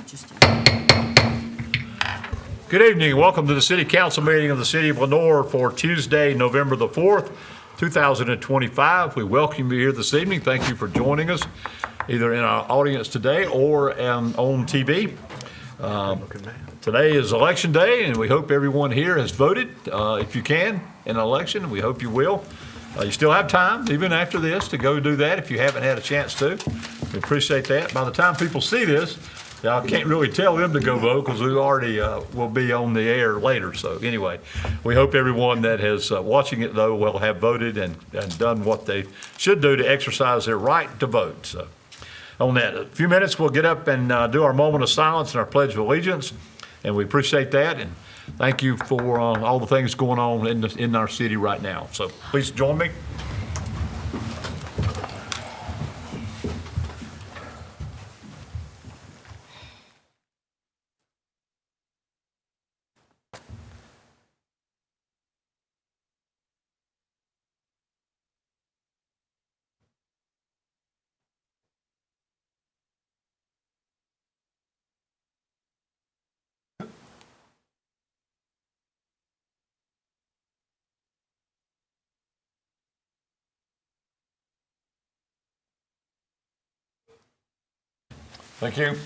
just Good evening, and welcome to the City Council meeting of the City of Lenoir for Tuesday, November the 4th, 2025. We welcome you here this evening. Thank you for joining us, either in our audience today or on TV. Today is Election Day, and we hope everyone here has voted, if you can, in an election. We hope you will. You still have time, even after this, to go do that if you haven't had a chance to. We appreciate that. By the time people see this, I can't really tell them to go vote because we already will be on the air later. So anyway, we hope everyone that is watching it, though, will have voted and done what they should do to exercise their right to vote. So on that, a few minutes, we'll get up and do our moment of silence and our Pledge of Allegiance. And we appreciate that. And thank you for all the things going on in our city right now. So please join me. Thank you.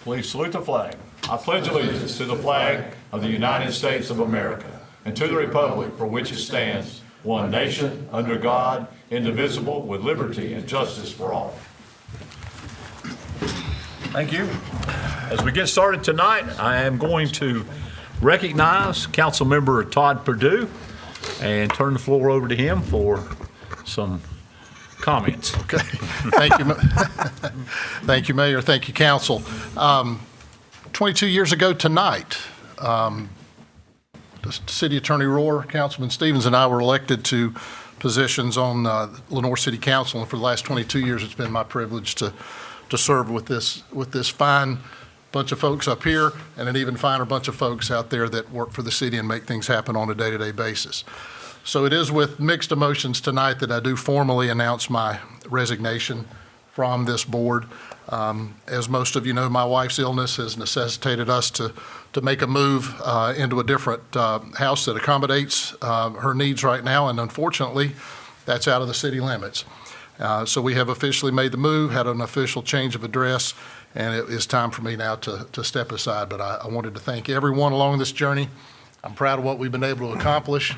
Please salute the flag. I pledge allegiance to the flag of the United States of America and to the republic for which it stands, one nation, under God, indivisible, with liberty and justice for all. Thank you. As we get started tonight, I am going to recognize Councilmember Todd Perdue and turn the floor over to him for some comments. Okay. Thank you. Thank you, Mayor. Thank you, Council. 22 years ago tonight, the City Attorney Rohr, Councilman Stevens, and I were elected to positions on Lenoir City Council, and for the last 22 years, it's been my privilege to serve with this fine bunch of folks up here and an even finer bunch of folks out there that work for the city and make things happen on a day-to-day basis. So it is with mixed emotions tonight that I do formally announce my resignation from this board. As most of you know, my wife's illness has necessitated us to make a move into a different house that accommodates her needs right now, and unfortunately, that's out of the city limits. So we have officially made the move, had an official change of address, and it is time for me now to step aside. But I wanted to thank everyone along this journey. I'm proud of what we've been able to accomplish.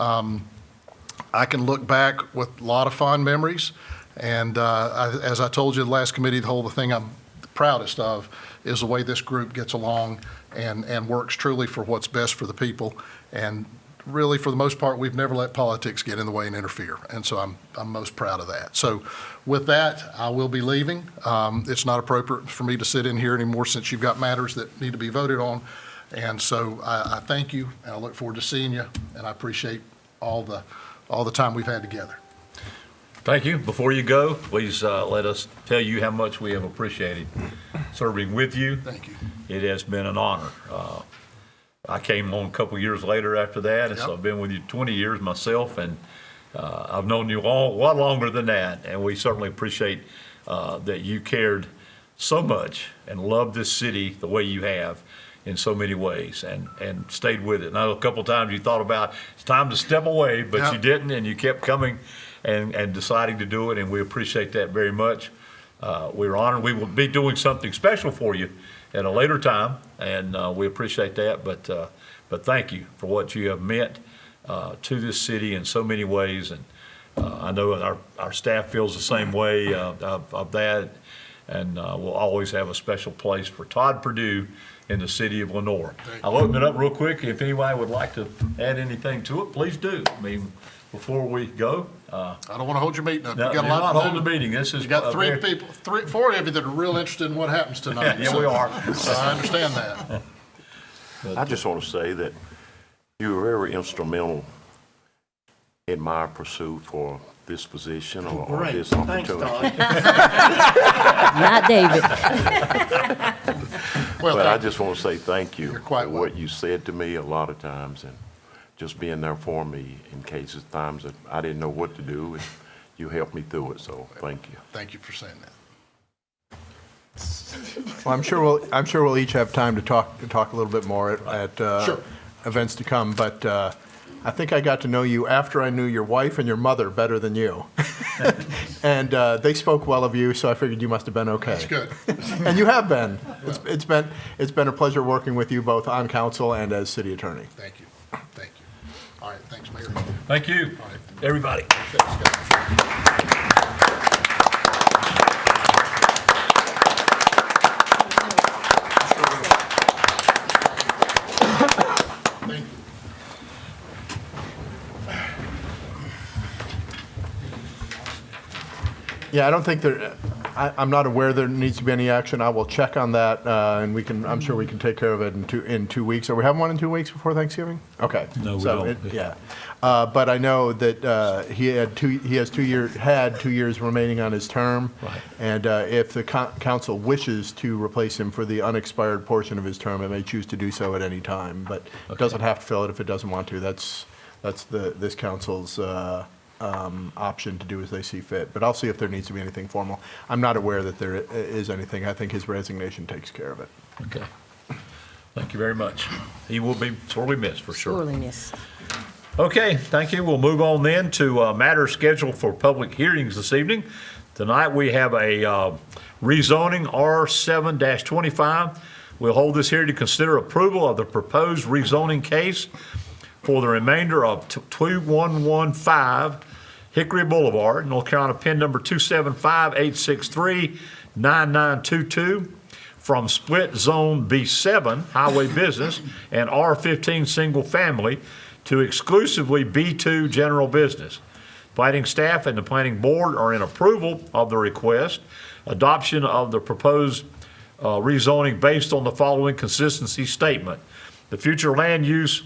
I can look back with a lot of fond memories, and as I told you the last committee, the thing I'm proudest of is the way this group gets along and works truly for what's best for the people. And really, for the most part, we've never let politics get in the way and interfere, and so I'm most proud of that. So with that, I will be leaving. It's not appropriate for me to sit in here anymore since you've got matters that need to be voted on. And so I thank you, and I look forward to seeing you, and I appreciate all the time we've had together. Thank you. Before you go, please let us tell you how much we have appreciated serving with you. Thank you. It has been an honor. I came on a couple years later after that, and so I've been with you 20 years myself, and I've known you a lot longer than that, and we certainly appreciate that you cared so much and loved this city the way you have in so many ways, and stayed with it. And I know a couple of times you thought about it's time to step away, but you didn't, and you kept coming and deciding to do it, and we appreciate that very much. We're honored. We will be doing something special for you at a later time, and we appreciate that. But thank you for what you have meant to this city in so many ways, and I know our staff feels the same way of that, and we'll always have a special place for Todd Perdue in the city of Lenoir. I'll open it up real quick. If anybody would like to add anything to it, please do. I mean, before we go. I don't want to hold your meeting up. No, You got a you're lot not to holding do. the meeting. This is You got four of you that are real interested in what happens tonight. Yeah, we are. So I understand that. I just want to say that you were very instrumental in my pursuit for this position or this opportunity. Not David. Well, But I just want to say thank you You're quite for what you said to me a lot of times, and just being there for me in cases, times that I didn't know what to do, and you helped me through it, so thank you. Thank you for saying that. Well, I'm sure we'll each have time to talk a little bit more at Sure. events to come. But I think I got to know you after I knew your wife and your mother better than you, and they spoke well of you. So I figured you must have been okay. That's good. And you have been. It's been a pleasure working with you both on council and as city attorney. Thank you. Thank you. All right, thanks, Mayor. Thank you, everybody. Thank you. Yeah, I don't think I'm not aware there needs to be any action. I will check on that, and I'm sure we can take care of it in 2 weeks. Are we having one in 2 weeks before Thanksgiving? Okay. No, we So don't. yeah. But I know that he had 2 years remaining on his term. Right. And if the council wishes to replace him for the unexpired portion of his term, it may choose to do so at any time, but it doesn't have to fill it if it doesn't want to. That's this council's option to do as they see fit. But I'll see if there needs to be anything formal. I'm not aware that there is anything. I think his resignation takes care of it. Okay. Thank you very much. He will be sorely missed, for sure. Sorliness. Okay, thank you. We'll move on then to matters scheduled for public hearings this evening. Tonight, we have a rezoning R7-25. We'll hold this here to consider approval of the proposed rezoning case for the remainder of 2115 Hickory Boulevard, North Carolina, PIN number 275-863-9922, from split zone B7, highway business, and R15 single family to exclusively B2 general business. Planning staff and the planning board are in approval of the request. Adoption of the proposed rezoning based on the following consistency statement. The future land use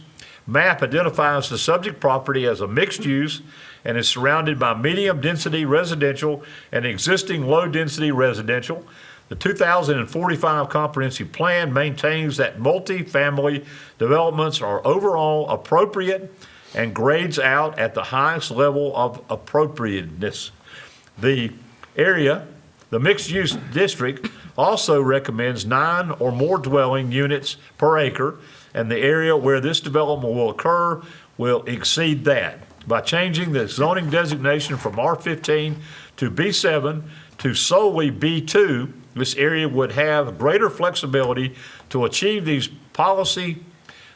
map identifies the subject property as a mixed use and is surrounded by medium-density residential and existing low-density residential. The 2045 comprehensive plan maintains that multi-family developments are overall appropriate and grades out at the highest level of appropriateness. The mixed-use district also recommends 9 or more dwelling units per acre, and the area where this development will occur will exceed that. By changing the zoning designation from R15 to B7 to solely B2, this area would have greater flexibility to achieve these policy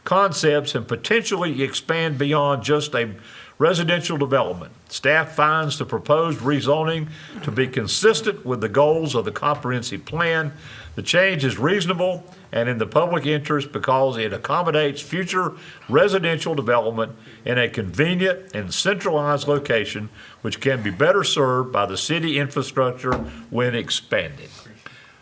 concepts and potentially expand beyond just a residential development. Staff finds the proposed rezoning to be consistent with the goals of the comprehensive plan. The change is reasonable and in the public interest because it accommodates future residential development in a convenient and centralized location, which can be better served by the city infrastructure when expanded.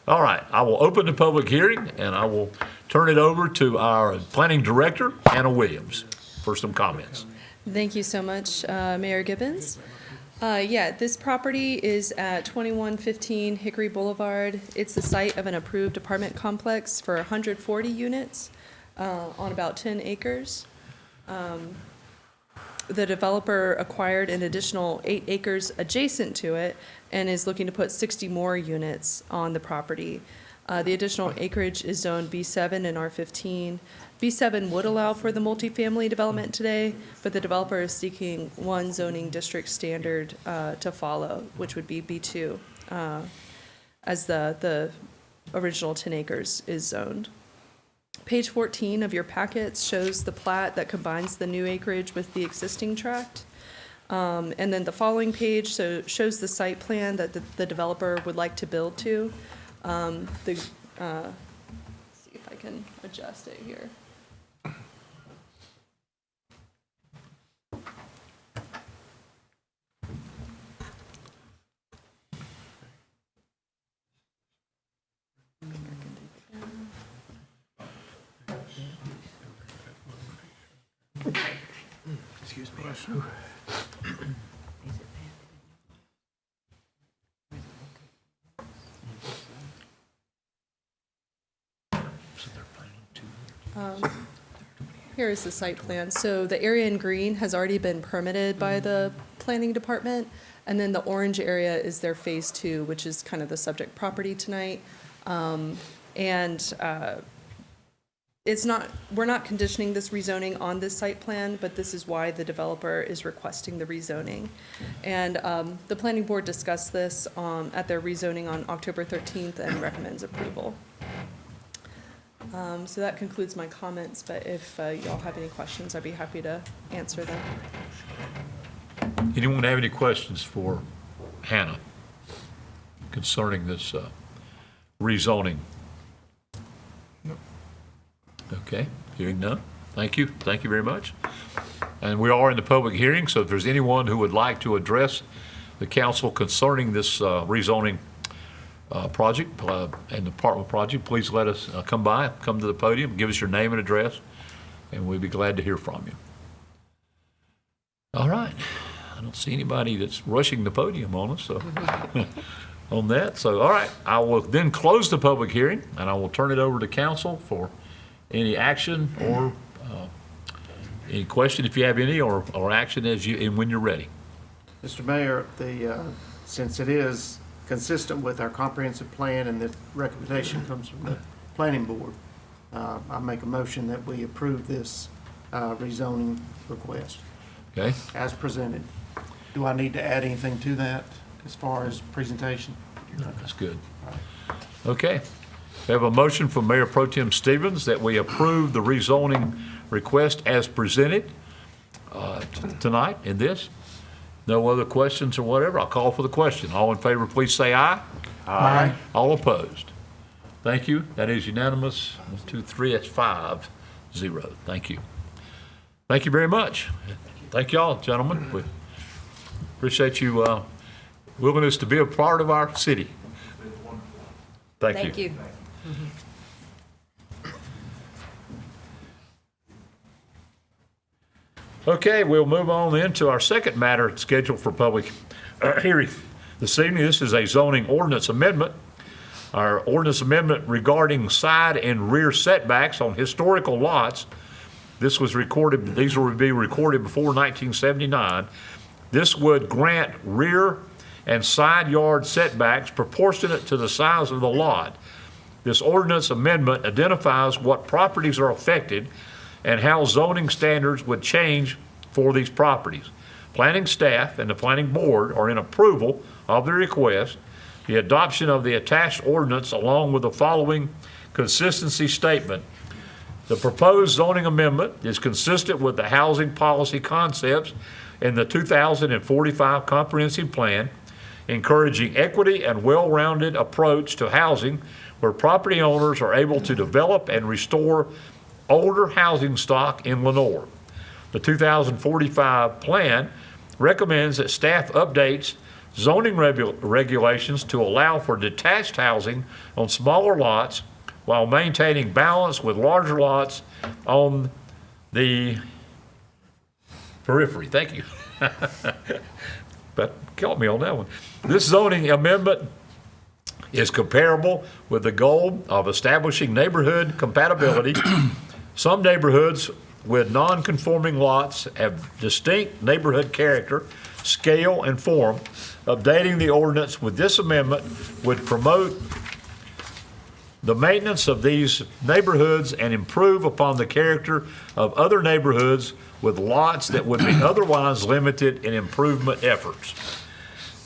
All right, I will open the public hearing and I will turn it over to our planning director, Anna Williams, for some comments. Thank you so much, Mayor Gibbons. This property is at 2115 Hickory Boulevard. It's the site of an approved apartment complex for 140 units on about 10 acres. The developer acquired an additional 8 acres adjacent to it and is looking to put 60 more units on the property. The additional acreage is zoned B7 and R15. B7 would allow for the multifamily development today, but the developer is seeking one zoning district standard to follow, which would be B2, as the original 10 acres is zoned. Page 14 of your packets shows the plat that combines the new acreage with the existing tract. And then the following page shows the site plan that the developer would like to build to. See if I can adjust it here. Excuse me. Here is the site plan. So the area in green has already been permitted by the planning department, and then the orange area is their phase 2, which is kind of the subject property tonight. We're not conditioning this rezoning on this site plan, but this is why the developer is requesting the rezoning. And the planning board discussed this at their rezoning on October 13th and recommends approval. So that concludes my comments, but if y'all have any questions, I'd be happy to answer them. Anyone have any questions for Hannah concerning this rezoning? Okay, hearing none. Thank you. Thank you very much. And we are in the public hearing, so if there's anyone who would like to address the council concerning this rezoning project and department project, please let us come to the podium, give us your name and address, and we'd be glad to hear from you. All right. I don't see anybody that's rushing the podium on us, so on that. So, all right, I will then close the public hearing, and I will turn it over to council for any action or any question, if you have any, or action as you and when you're ready. Mr. Mayor, since it is consistent with our comprehensive plan and the recommendation comes from the planning board, I make a motion that we approve this rezoning request Okay. as presented. Do I need to add anything to that as far as presentation? That's good. Okay. We have a motion from Mayor Pro Tem Stevens that we approve the rezoning request as presented tonight in this. No other questions or whatever. I'll call for the question. All in favor, please say aye. Aye. All opposed? Thank you. That is unanimous. 1, 2, 3, that's 5-0. Thank you. Thank you very much. Thank y'all, gentlemen. We appreciate you willingness to be a part of our city. Thank you. Thank you. Okay, we'll move on then to our second matter scheduled for public hearing this evening. This is a zoning ordinance amendment. Our ordinance amendment regarding side and rear setbacks on historical lots. These would be recorded before 1979. This would grant rear and side yard setbacks proportionate to the size of the lot. This ordinance amendment identifies what properties are affected and how zoning standards would change for these properties. Planning staff and the planning board are in approval of the request. The adoption of the attached ordinance along with the following consistency statement. The proposed zoning amendment is consistent with the housing policy concepts in the 2045 Comprehensive Plan, encouraging equity and well-rounded approach to housing where property owners are able to develop and restore older housing stock in Lenoir. The 2045 plan recommends that staff updates zoning regulations to allow for detached housing on smaller lots while maintaining balance with larger lots on the periphery. Thank you. But caught me on that one. This zoning amendment is comparable with the goal of establishing neighborhood compatibility. Some neighborhoods with non-conforming lots have distinct neighborhood character, scale, and form. Updating the ordinance with this amendment would promote the maintenance of these neighborhoods and improve upon the character of other neighborhoods with lots that would be otherwise limited in improvement efforts.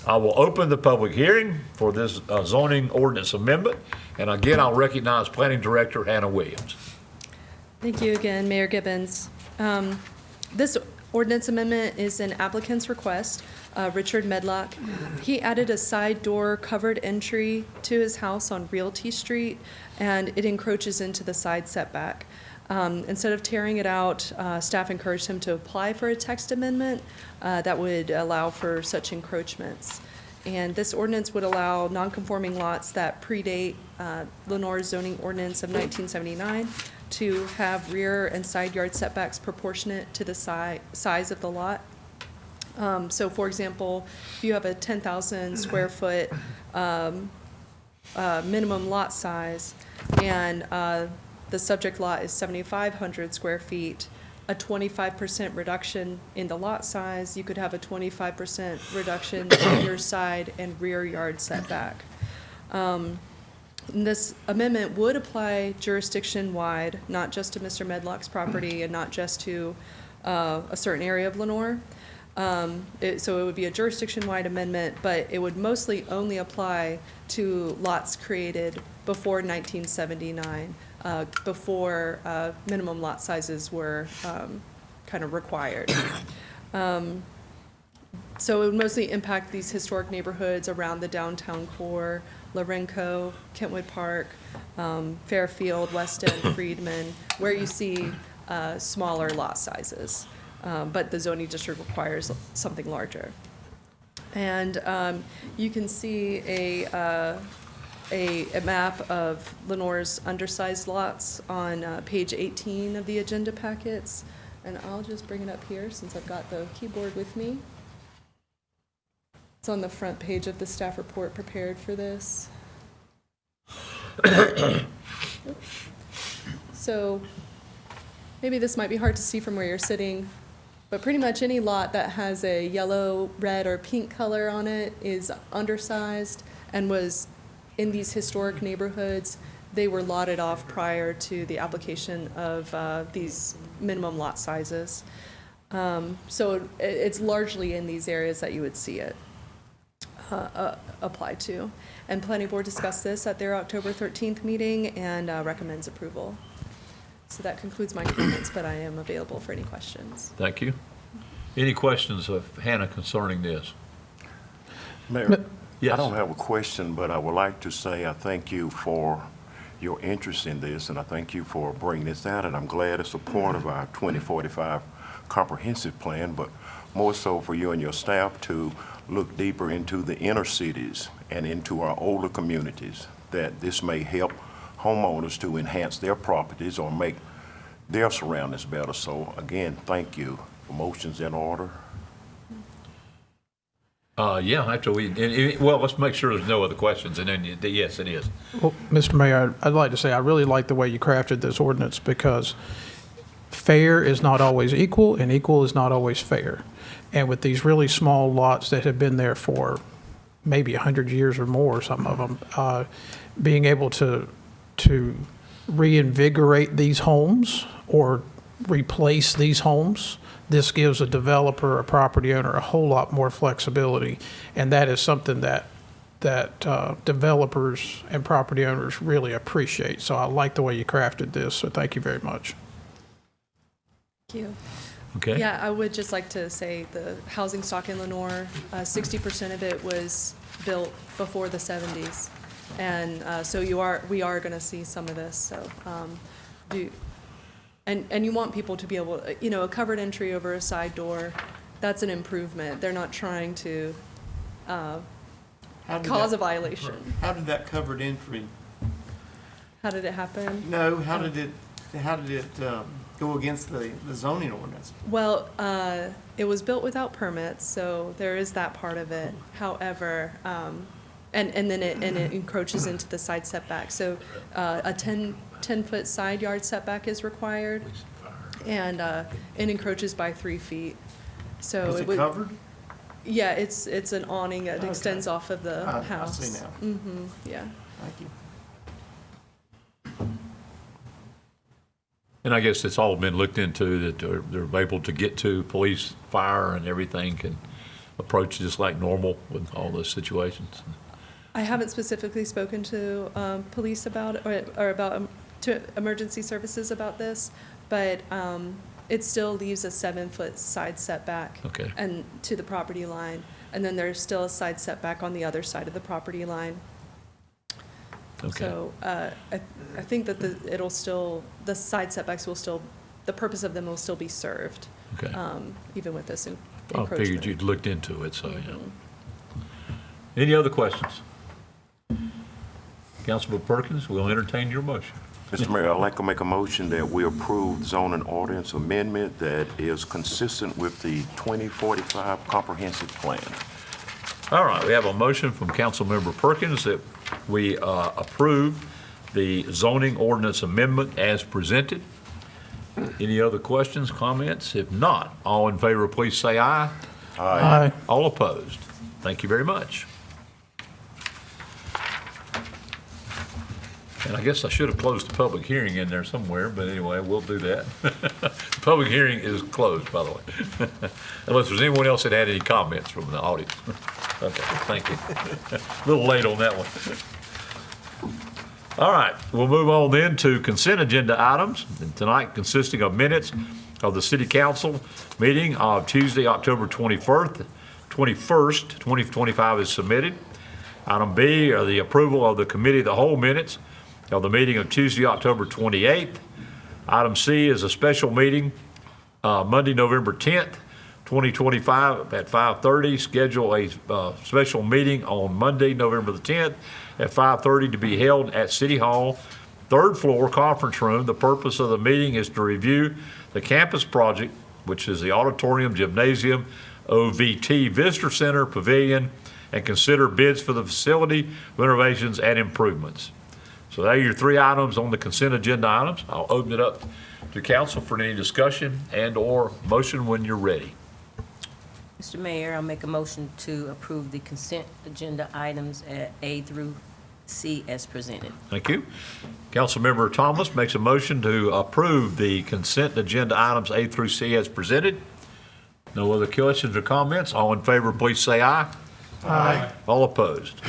I will open the public hearing for this zoning ordinance amendment. And again, I'll recognize Planning Director Hannah Williams. Thank you again, Mayor Gibbons. This ordinance amendment is an applicant's request, Richard Medlock. He added a side door covered entry to his house on Realty Street, and it encroaches into the side setback. Instead of tearing it out, staff encouraged him to apply for a text amendment that would allow for such encroachments. And this ordinance would allow non-conforming lots that predate Lenoir's zoning ordinance of 1979 to have rear and side yard setbacks proportionate to the size of the lot. So for example, if you have a 10,000 square foot minimum lot size and the subject lot is 7,500 square feet, a 25% reduction in the lot size, you could have a 25% reduction in your side and rear yard setback. And this amendment would apply jurisdiction-wide, not just to Mr. Medlock's property and not just to a certain area of Lenoir. So it would be a jurisdiction-wide amendment, but it would mostly only apply to lots created before 1979, before minimum lot sizes were kind of required. So it would mostly impact these historic neighborhoods around the downtown core, Lorenco, Kentwood Park, Fairfield, West End, Freedman, where you see smaller lot sizes. But the zoning district requires something larger. And you can see a map of Lenoir's undersized lots on page 18 of the agenda packets. And I'll just bring it up here since I've got the keyboard with me. It's on the front page of the staff report prepared for this. So maybe this might be hard to see from where you're sitting, but pretty much any lot that has a yellow, red, or pink color on it is undersized and was in these historic neighborhoods. They were lotted off prior to the application of these minimum lot sizes. So it's largely in these areas that you would see it apply to. And Planning Board discussed this at their October 13th meeting and recommends approval. So that concludes my comments, but I am available for any questions. Thank you. Any questions of Hannah concerning this? Mayor, Yes. I don't have a question, but I would like to say I thank you for your interest in this, and I thank you for bringing this out, and I'm glad it's a part of our 2045 comprehensive plan, but more so for you and your staff to look deeper into the inner cities and into our older communities, that this may help homeowners to enhance their properties or make their surroundings better. So again, thank you. Motion's in order. Yeah, after well, let's make sure there's no other questions, and then, yes, it is. Well, Mr. Mayor, I'd like to say I really like the way you crafted this ordinance because fair is not always equal and equal is not always fair. And with these really small lots that have been there for maybe 100 years or more, some of them, being able to reinvigorate these homes or replace these homes, this gives a developer, a property owner, a whole lot more flexibility. And that is something that developers and property owners really appreciate. So I like the way you crafted this, so thank you very much. Thank you. Okay. Yeah, I would just like to say the housing stock in Lenoir, 60% of it was built before the 70s. And so we are going to see some of this. So and you want people to be able, a covered entry over a side door, that's an improvement. They're not trying to cause a violation. How did that covered entry? How did it happen? No, how did it go against the zoning ordinance? Well, it was built without permits, so there is that part of it. However, and then it encroaches into the side setback. So a 10-foot side yard setback is required, and it encroaches by 3 feet. So Was it covered? Yeah, it's an awning that extends off of the house. I see now. Mm-hmm. Yeah. Thank you. And I guess it's all been looked into, that they're able to get to police, fire, and everything can approach just like normal with all those situations. I haven't specifically spoken to police about it, or about to emergency services about this, but it still leaves a 7-foot side setback. Okay. And to the property line, and then there's still a side setback on the other side of the property line. Okay. So I think that the side setbacks will still, the purpose of them will still be served. Okay. Even with this I encroachment. figured you'd looked into it, so, yeah. Any other questions? Councilman Perkins, we'll entertain your motion. Mr. Mayor, I'd like to make a motion that we approve zoning ordinance amendment that is consistent with the 2045 comprehensive plan. All right, we have a motion from Councilmember Perkins that we approve the zoning ordinance amendment as presented. Any other questions, comments? If not, all in favor, please say aye. Aye. All opposed? Thank you very much. And I guess I should have closed the public hearing in there somewhere, but anyway, we'll do that. The public hearing is closed, by the way. Unless there's anyone else that had any comments from the audience. Okay, thank you. A little late on that one. All right, we'll move on then to consent agenda items. And tonight consisting of minutes of the city council meeting of Tuesday, October 21st, 2025 is submitted. Item B are the approval of the committee of the whole minutes of the meeting of Tuesday, October 28th. Item C is a special meeting, Monday, November 10th, 2025 at 5:30. Schedule a special meeting on Monday, November the 10th at 5:30 to be held at City Hall, third floor conference room. The purpose of the meeting is to review the campus project, which is the auditorium, gymnasium, OVT Visitor Center, Pavilion, and consider bids for the facility renovations and improvements. So there are your three items on the consent agenda items. I'll open it up to council for any discussion and/or motion when you're ready. Mr. Mayor, I'll make a motion to approve the consent agenda items at A through C as presented. Thank you. Councilmember Thomas makes a motion to approve the consent agenda items A through C as presented. No other questions or comments? All in favor, please say aye. Aye. All opposed?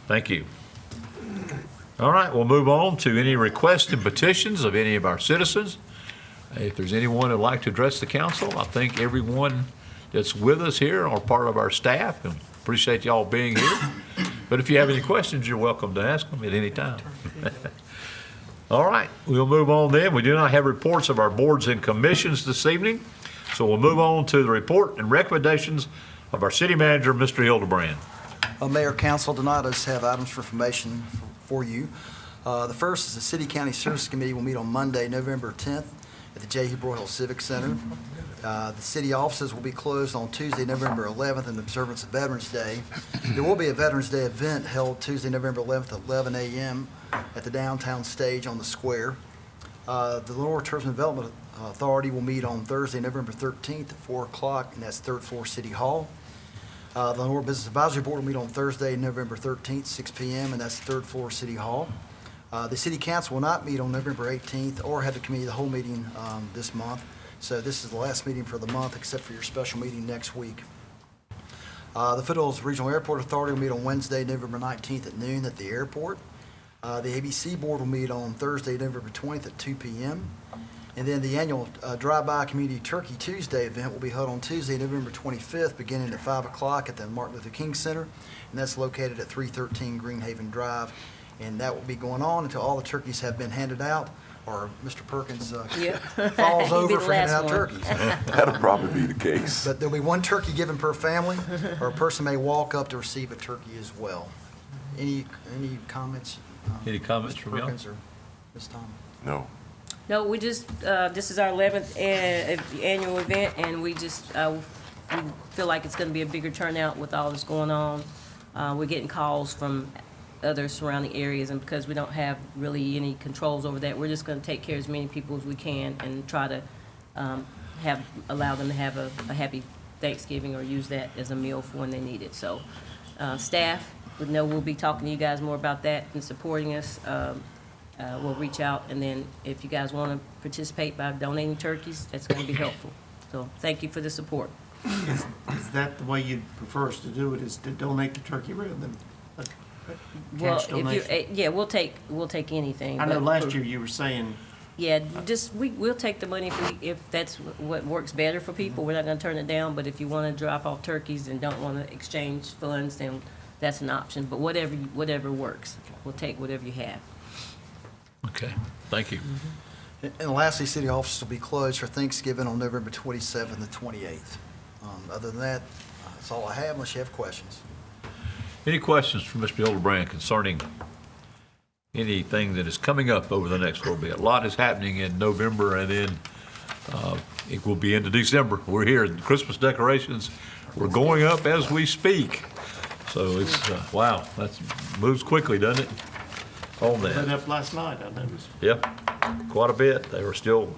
Thank you. All right, we'll move on to any requests and petitions of any of our citizens. If there's anyone who'd like to address the council, I think everyone that's with us here are part of our staff, and appreciate y'all being here. But if you have any questions, you're welcome to ask them at any time. All right, we'll move on then. We do not have reports of our boards and commissions this evening, so we'll move on to the report and recommendations of our city manager, Mr. Hildebrand. Mayor, council, tonight I just have items for information for you. The first is the City County Services Committee will meet on Monday, November 10th at the J. Hugh Broyhill Civic Center. The city offices will be closed on Tuesday, November 11th in observance of Veterans Day. There will be a Veterans Day event held Tuesday, November 11th at 11 a.m. at the downtown stage on the square. The Lenoir Tourism Development Authority will meet on Thursday, November 13th at 4 o'clock, and that's third floor City Hall. The Lenoir Business Advisory Board will meet on Thursday, November 13th, 6 p.m., and that's third floor City Hall. The City Council will not meet on November 18th or have the committee of the whole meeting this month. So this is the last meeting for the month, except for your special meeting next week. The Foothills Regional Airport Authority will meet on Wednesday, November 19th at noon at the airport. The ABC Board will meet on Thursday, November 20th at 2 p.m. And then the annual Drive-By Community Turkey Tuesday event will be held on Tuesday, November 25th, beginning at 5 o'clock at the Martin Luther King Center, and that's located at 313 Greenhaven Drive. And that will be going on until all the turkeys have been handed out, or Mr. Perkins falls over for handing out turkeys. That'll probably be the case. But there'll be one turkey given per family, or a person may walk up to receive a turkey as well. Any comments? Any comments Mr. from y'all? Perkins or Ms. Thomas? No. No, we just, this is our 11th annual event, and we just we feel like it's going to be a bigger turnout with all this going on. We're getting calls from other surrounding areas, and because we don't have really any controls over that, we're just going to take care of as many people as we can and try to allow them to have a happy Thanksgiving or use that as a meal for when they need it. So staff, we know we'll be talking to you guys more about that and supporting us. We'll reach out, and then if you guys want to participate by donating turkeys, that's going to be helpful. So thank you for the support. Is that the way you'd prefer us to do it, is to donate the turkey rather than a Well, cash donation? yeah, we'll take anything. I know but last year you were saying, Yeah, just, we'll take the money if that's what works better for people. We're not gonna turn it down, but if you wanna drop off turkeys and don't wanna exchange funds, then that's an option. But whatever works, we'll take whatever you have. Okay, thank you. And lastly, city offices will be closed for Thanksgiving on November 27th and 28th. Other than that, that's all I have unless you have questions. Any questions from Mr. Hildebrand concerning anything that is coming up over the next little bit? A lot is happening in November, and then it will be into December. We're here, Christmas decorations, we're going up as we speak. So it's, wow, that moves quickly, doesn't it? On put that. up last night, I noticed. Yep, quite a bit. They were still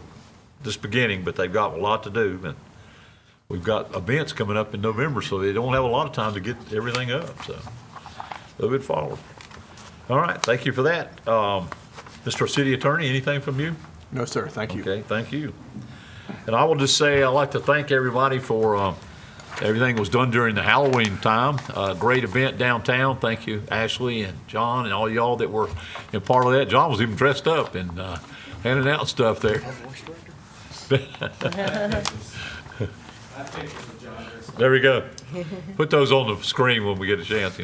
just beginning, but they've got a lot to do. And we've got events coming up in November, so they don't have a lot of time to get everything up, so move it forward. All right, thank you for that. Mr. City Attorney, anything from you? No, sir, thank you. Okay, thank you. And I will just say, I'd like to thank everybody for everything that was done during the Halloween time. Great event downtown. Thank you, Ashley and John and all y'all that were in part of that. John was even dressed up and handing out stuff there. There we go. Put those on the screen when we get a chance.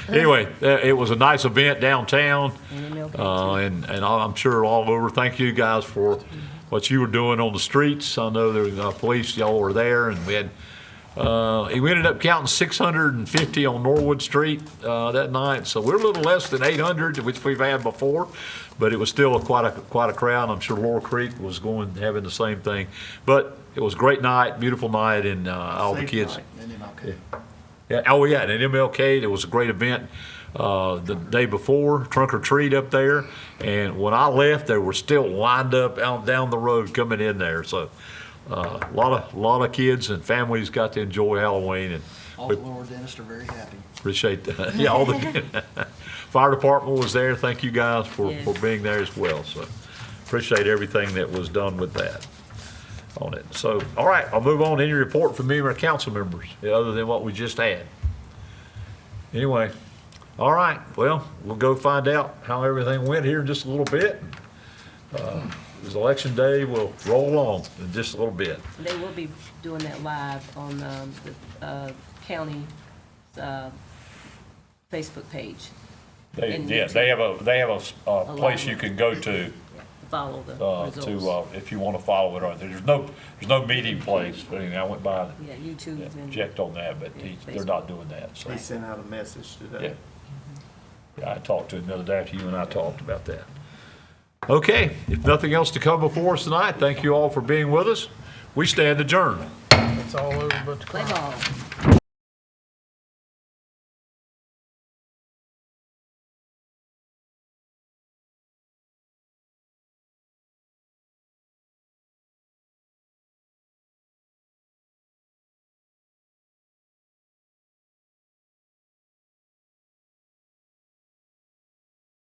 Anyway, it was a nice event downtown, and I'm sure all over. Thank you guys for what you were doing on the streets. I know there was police, y'all were there, and we ended up counting 650 on Norwood Street that night. So we're a little less than 800, which we've had before, but it was still quite a crowd. I'm sure Laurel Creek was having the same thing, but it was a great night, beautiful night, and all the Safe kids. night. Yeah, oh yeah, and at MLK, it was a great event the day before, trunk or treat up there. And when I left, they were still lined up out down the road coming in there. So a lot of kids and families got to enjoy Halloween, and All the lower dentists are very happy. appreciate that. Yeah, all the fire department was there. Thank you guys for being there as well. So appreciate everything that was done with that on it. So, all right, I'll move on. Any report from any of our council members other than what we just had? Anyway, all right, well, we'll go find out how everything went here in just a little bit. It's election day, we'll roll along in just a little bit. They will be doing that live on the county Facebook page. They have a place you can go to Follow the results. if you want to follow it. Or there's no meeting place. I mean, I went by Yeah, YouTube and. checked on that, but they're not doing that. So He sent out a message yeah, today. yeah, I talked to him the other day after you and I talked about that. Okay, if nothing else to come before us tonight, thank you all for being with us. We stand adjourned. It's all over but the Play crowd. ball.